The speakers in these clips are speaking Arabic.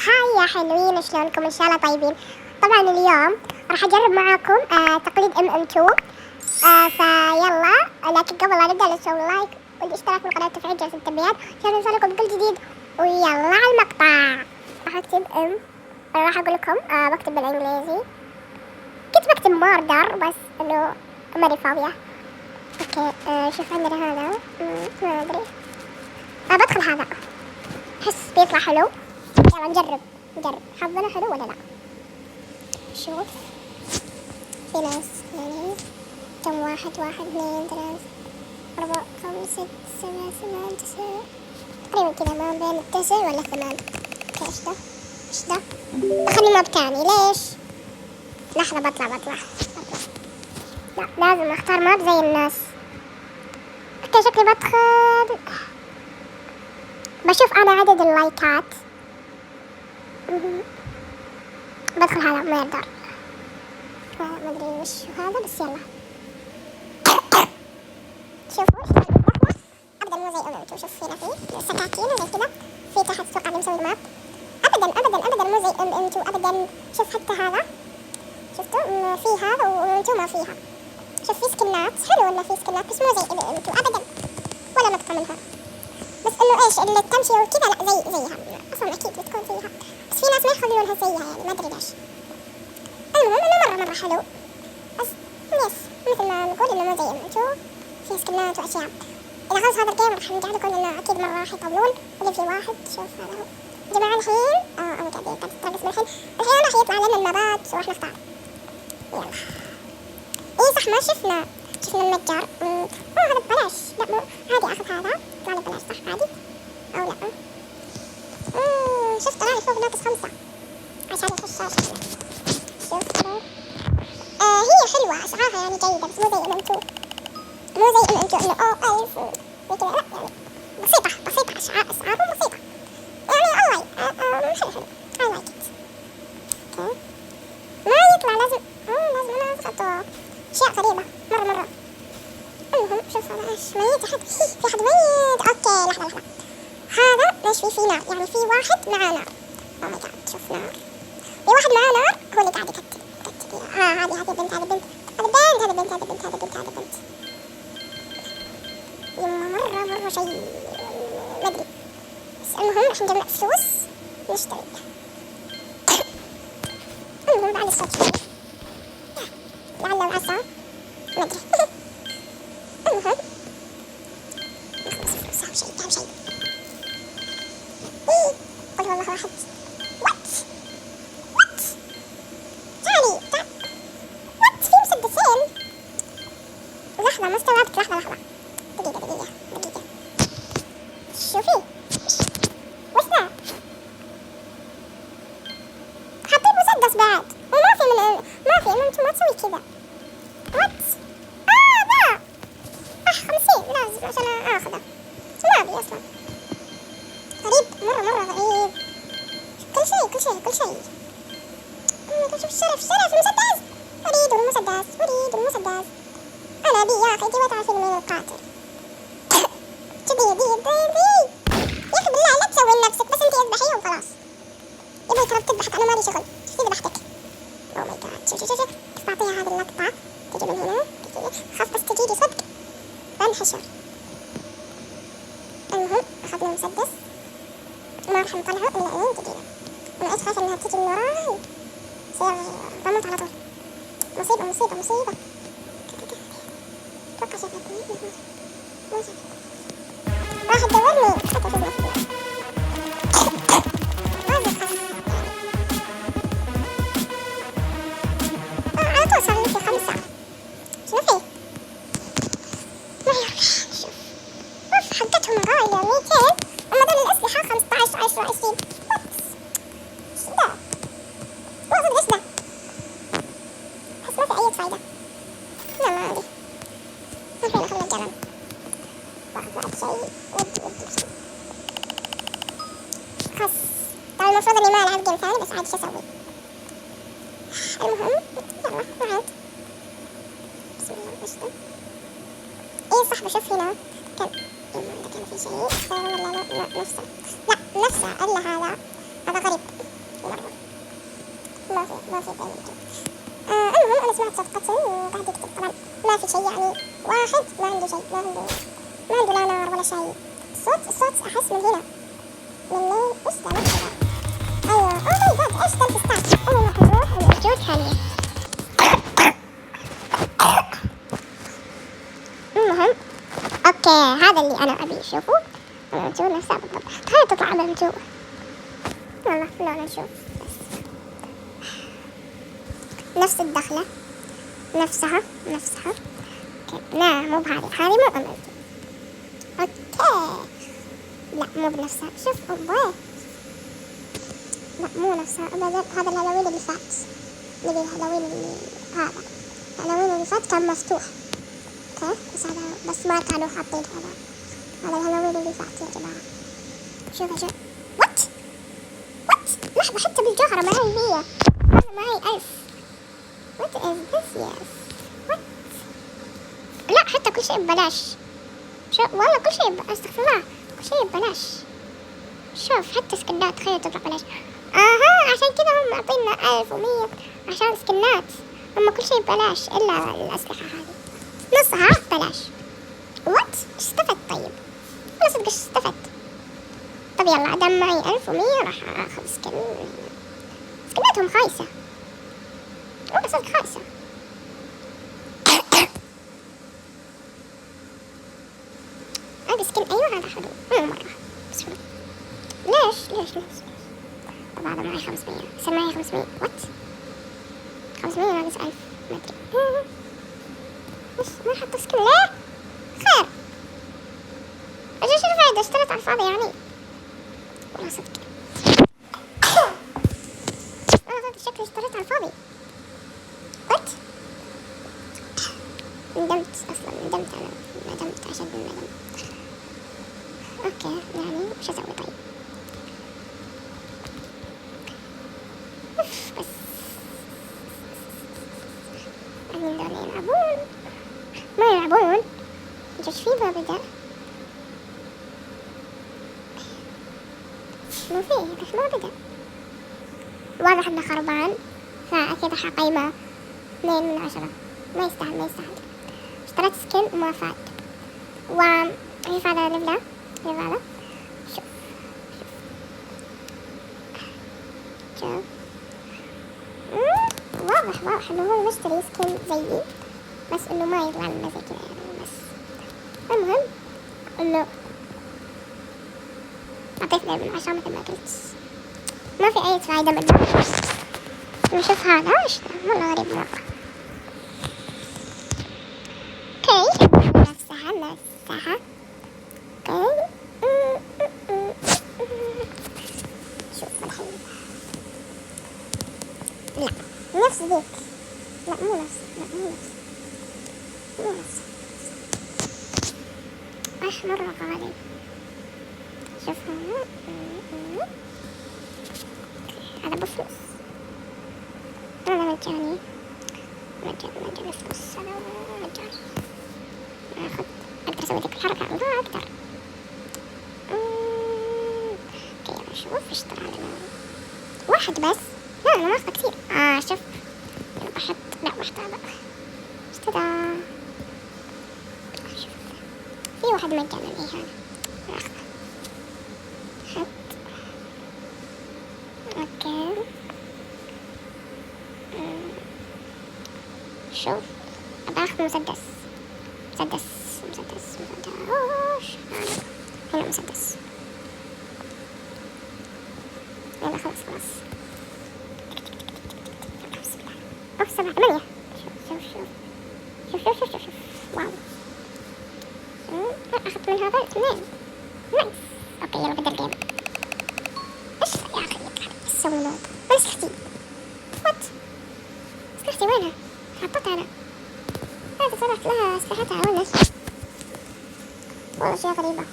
هاي يا حلوين، شلونكم؟ ان شاء الله طيبين. طبعا اليوم راح اجرب معاكم تقليد MM2. فيلا، لكن قبل لا نبدا لا تسووا لايك والاشتراك بالقناه وتفعيل جرس التنبيهات عشان يوصلكم كل جديد. ويلا على المقطع. راح اكتب راح اقول لكم بكتب بالانجليزي. كنت بكتب موردر بس انه ماني فاضيه. اوكي، شوف عندنا هذا. ما ادري. بدخل هذا، احس بيطلع حلو. يلا نجرب حظنا حلو ولا لا. شوف في ناس يعني كم واحد 2 3 4 5 6 7 8 9 تقريبا كذا، ما بين 9 ولا 8. اوكي، ايش ده دخلني موب تاني ليش؟ لحظة بطلع لا، لازم اختار موب زي الناس. اوكي، شكلي بدخل بشوف انا عدد اللايكات. بدخل هذا ما يقدر، ما ادري وش هذا بس يلا. شوفوا ابدا مو زي MM2. شوف هنا في سكاكين وزي كذا، في تحت اتوقع اللي مسوي ماب. ابدا مو زي MM2 ابدا. شوف حتى هذا، شفتوا في هذا و MM2 ما فيها. شوف في سكنات حلو ولا في سكنات بس مو زي MM2 ابدا ولا نقطة منها. بس انه ايش اللي تمشي وكذا لا زيها اصلا اكيد بتكون زيها، بس في ناس ما يخلونها زيها يعني ما ادري ليش. المهم انه مرة حلو، بس يس مثل ما نقول انه مو زي MM2 في سكنات واشياء. اذا خلص هذا الجيم راح نرجع لكم لانه اكيد مرة راح يطولون. اللي في واحد شوف هذا هو جماعة الحين. انا قاعد اترقص الحين راح يطلع لنا النبات وراح نختار. يلا ايه صح، ما شفنا المتجر. هذا ببلاش. لا مو عادي اخذ هذا، طلع لي ببلاش صح عادي او لا؟ شفت طلع لي فوق ناقص 5 عشان الخشاشة. شوف هي حلوة اسعارها يعني جيدة بس مو زي MM2 انه 1000 زي كذا لا، يعني بسيطة اسعارهم بسيطة يعني. حلو I like it. اوكي ما يطلع، لازم انا اضغط اشياء غريبة مرة. المهم شوف هذا ايش ميت احد، في احد ميت. اوكي لحظة هذا ليش في نار؟ يعني في واحد معاه نار. او ماي جاد شوف نار، في واحد معاه نار هو اللي قاعد يكتب. هذه بنت يما مرة شيء ما ادري. بس المهم راح نجمع فلوس نشتري. المهم بعد الصوت شوي لعل وعسى ما ادري. المهم نخلص فلوس اهم شيء. قل والله واحد. وات تعالي وات في مسدسين. لحظة ما استوعبت. لحظة دقيقة شوفي وش ذا؟ حاطين مسدس بعد وما في انتم ما تسوي كذا. وات ذا 50 لازم عشان اخذه ما ابي اصلا. غريب مرة غريب. كل شيء. شوف الشرف مسدس. اريد المسدس. انا ابي يا اخي تبغى تعرفين مين القاتل. دي يا اخي بالله لا تسوي لنفسك، بس انتي اذبحيه وخلاص. يبغى ترى تذبحك، انا مالي شغل. شفتي ذبحتك. او ماي جاد شوف كيف تعطيها هذه اللقطة. تجي من هنا خاف بس تجيلي صدق بنحشر. المهم اخذنا المسدس ما راح نطلعه الا لين تجينا. انا ايش خايفة انها تجي من وراي يصير بموت على طول. مصيبة. اتوقع شافتني ما شافتني. راح تدورني حتى في المفروض. لازم خاف على طول صار لي في 5. شنو فيه؟ ما يرجع. شوف حقتهم غالية 200 اما دول الاسلحة 15 10 20. ايش ده؟ ما ايش ده؟ احس ما في اي فايدة. لا ما عندي. الحين خلنا نجرب. بعد شيء ودي خلاص. طبعا المفروض اني ما العب جيم ثاني بس عاد شو اسوي. المهم يلا نعد. بسم الله ايش ده؟ ايه صح بشوف هنا كان في شيء ولا لا نفسه. لا نفسه الا هذا غريب. ما في دايمنتو. المهم أنا سمعت صوت قتل وقاعد يكتب، طبعا ما في شيء يعني، واحد ما عنده شيء، ما عنده لا نار ولا شيء. الصوت أحس من هنا، من لين إيش ده كذا. أيوة أوه ماي جاد إيش ده الفستان. المهم راح نروح الموجود ثانية. المهم أوكي هذا اللي أنا أبي أشوفه. الموجود نفسها بالضبط، خلينا تطلع على الموجود. يلا خلونا نشوف نفس الدخلة نفسها. اوكي لا مو بهذه، هذه مو أمل. اوكي لا مو بنفسها، شوف أبوي لا مو نفسها أبدا. هذا الهالوين اللي فات، نبي الهالوين اللي هذا الهالوين اللي فات كان مفتوح. اوكي بس هذا بس ما كانوا حاطين هذا الهالوين اللي فات يا جماعة. شوف وات لحظة، حتى بالجوهرة معي 100، أنا معي 1000. what is this yes what. لا حتى كل شيء ببلاش. شوف والله كل شيء استغفر الله، كل شيء ببلاش. شوف حتى سكنات تخيل تطلع ببلاش. عشان كذا هم معطينا 1100 عشان سكنات. هم كل شيء ببلاش إلا الأسلحة هذه نصها ببلاش. وات إيش استفدت طيب؟ أنا صدق إيش استفدت؟ طب يلا دام معي 1100 راح آخذ سكناتهم خايسة، والله صدق خايسة. هذا سكن أيوة هذا حلو مو مرة بس حلو. ليش طب هذا معي 500 يصير معي 500 وات 500 ناقص 1000 ما أدري بس ما حط سكن ليه؟ خير أجل شو الفايدة، اشتريت على الفاضي يعني والله صدق. أنا شكلي اشتريت على الفاضي. وات ندمت أصلا، ندمت أشد من الندم. أوكي يعني وش أسوي طيب؟ بس أمين دول يلعبون ما يلعبون جوش في ما بدأ مو فيه بس ما بدأ. واضح إنه خربان فأكيد حقيمة 2 من 10. ما يستاهل. اشتريت سكن موافات وكيف هذا نبدأ هذا. شوف واضح انه هو مشتري سكن زيي بس انه ما يطلع لنا زي كذا يعني. بس المهم انه اعطيت 2 من 10 مثل ما قلت، ما في اي فايدة منه. نشوف هذا ايش ده والله غريب مرة. اوكي نفسها اوكي شوف الحين لا نفس ذيك، لا مو نفس مرة غالي. شوف هذا بفلوس، هذا مجاني فلوس، هذا مجاني. أخذ أقدر أسوي ذيك الحركة الله أقدر. اوكي يلا نشوف ايش طلع لنا. واحد بس، لا أنا ما أخذ كثير. شوف يلا بحط، لا بحط هذا اشترى. شوف في واحد مجانا لي هذا أخذه. حط اوكي شوف أخذ مسدس هنا مسدس. يلا خلاص 7 8. شوف واو. أخذت من هذا 2 نايس. اوكي يلا بدل جيم. ايش يا اخي ايش تسوون؟ وين سلاحتي؟ وات سلاحتي وينها؟ حطيتها انا. هذا صرفت لها سلاحتها ولا ايش؟ والله شيء غريبة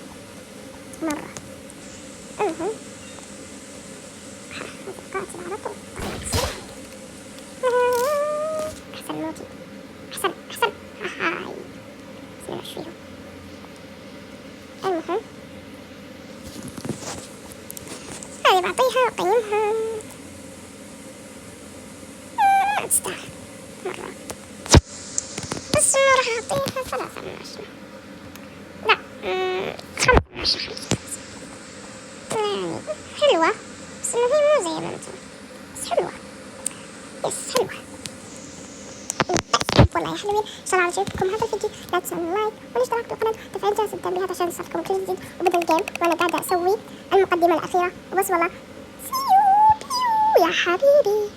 مرة. المهم قاتل على طول. أحسن موتي أحسن هاي سنة فيهم. المهم هذه بعطيها قيمها تستاهل مرة. بس إنه راح أعطيها 3 من 10. لا 5 من 10. يعني حلوة بس إنه هي مو زي بنتي، بس حلوة. يس حلوة. بس والله يا حلوين، إن شاء الله عجبكم هذا الفيديو. لا تنسوا اللايك والاشتراك في القناة وتفعيل جرس التنبيهات عشان يوصلكم كل جديد وبدل جيم وأنا قاعدة أسوي المقدمة الأخيرة. وبس والله سيو بيو يا حبيبي.